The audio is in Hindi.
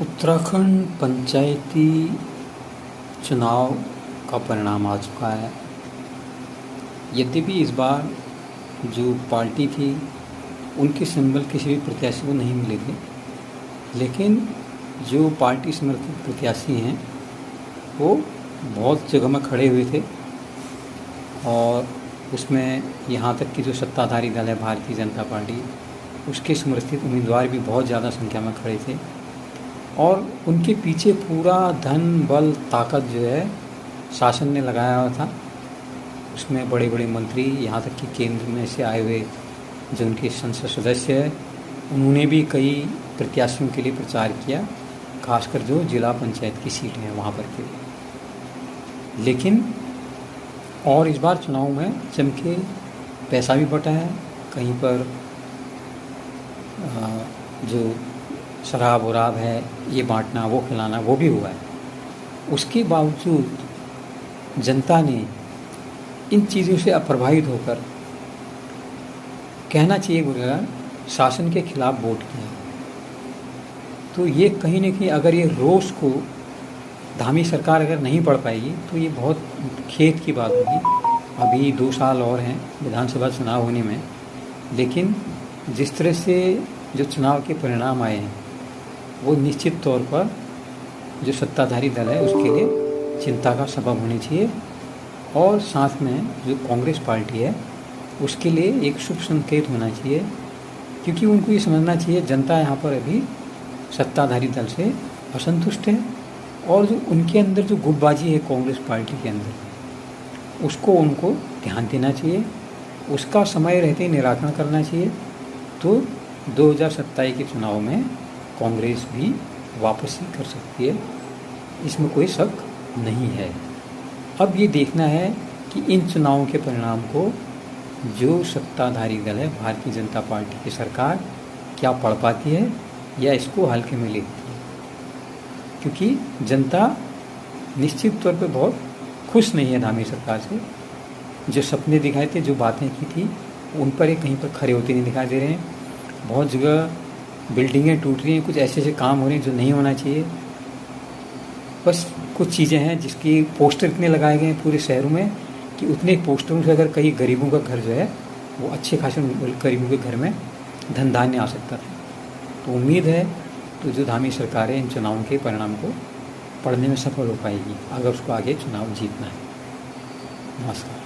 उत्तराखंड पंचायती चुनाव का परिणाम आ चुका है। यद्यपि इस बार जो पार्टी थी उनके सिंबल किसी भी प्रत्याशी को नहीं मिले थे, लेकिन जो पार्टी समर्थित प्रत्याशी हैं वो बहुत जगह में खड़े हुए थे और उसमें यहाँ तक कि जो सत्ताधारी दल है भारतीय जनता पार्टी, उसके समर्थित उम्मीदवार भी बहुत ज़्यादा संख्या में खड़े थे और उनके पीछे पूरा धन बल ताकत जो है शासन ने लगाया हुआ था। उसमें बड़े बड़े मंत्री, यहाँ तक कि केंद्र में से आए हुए जो उनके संसद सदस्य है, उन्होंने भी कई प्रत्याशियों के लिए प्रचार किया, खासकर जो जिला पंचायत की सीटें हैं वहाँ पर के लिए। लेकिन और इस बार चुनाव में जम के पैसा भी बटा है, कहीं पर जो शराब वराब है ये बांटना वो खिलाना वो भी हुआ है। उसके बावजूद जनता ने इन चीज़ों से अप्रभावित होकर, कहना चाहिए बुरा, शासन के खिलाफ वोट किया। तो ये कहीं न कहीं अगर ये रोष को धामी सरकार अगर नहीं पढ़ पाएगी तो ये बहुत खेद की बात होगी। अभी 2 साल और हैं विधानसभा चुनाव होने में, लेकिन जिस तरह से जो चुनाव के परिणाम आए हैं वो निश्चित तौर पर जो सत्ताधारी दल है उसके लिए चिंता का सबब होनी चाहिए और साथ में जो कांग्रेस पार्टी है उसके लिए एक शुभ संकेत होना चाहिए, क्योंकि उनको ये समझना चाहिए जनता यहाँ पर अभी सत्ताधारी दल से असंतुष्ट है और जो उनके अंदर जो गुटबाजी है कांग्रेस पार्टी के अंदर उसको उनको ध्यान देना चाहिए, उसका समय रहते निराकरण करना चाहिए। तो 2027 के चुनाव में कांग्रेस भी वापसी कर सकती है, इसमें कोई शक नहीं है। अब ये देखना है कि इन चुनावों के परिणाम को जो सत्ताधारी दल है भारतीय जनता पार्टी की सरकार क्या पढ़ पाती है या इसको हल्के में लेती है, क्योंकि जनता निश्चित तौर पे बहुत खुश नहीं है धामी सरकार से। जो सपने दिखाए थे, जो बातें की थी, उन पर ये कहीं पर खरे होते नहीं दिखाई दे रहे हैं। बहुत जगह बिल्डिंगें टूट रही हैं, कुछ ऐसे ऐसे काम हो रहे हैं जो नहीं होना चाहिए। बस कुछ चीज़ें हैं जिसकी पोस्टर इतने लगाए गए हैं पूरे शहरों में कि उतने पोस्टरों से अगर कई गरीबों का घर जो है वो अच्छे खासे गरीबों के घर में धन धान्य आ सकता था। तो उम्मीद है तो जो धामी सरकार है इन चुनावों के परिणाम को पढ़ने में सफल हो पाएगी अगर उसको आगे चुनाव जीतना है। नमस्कार।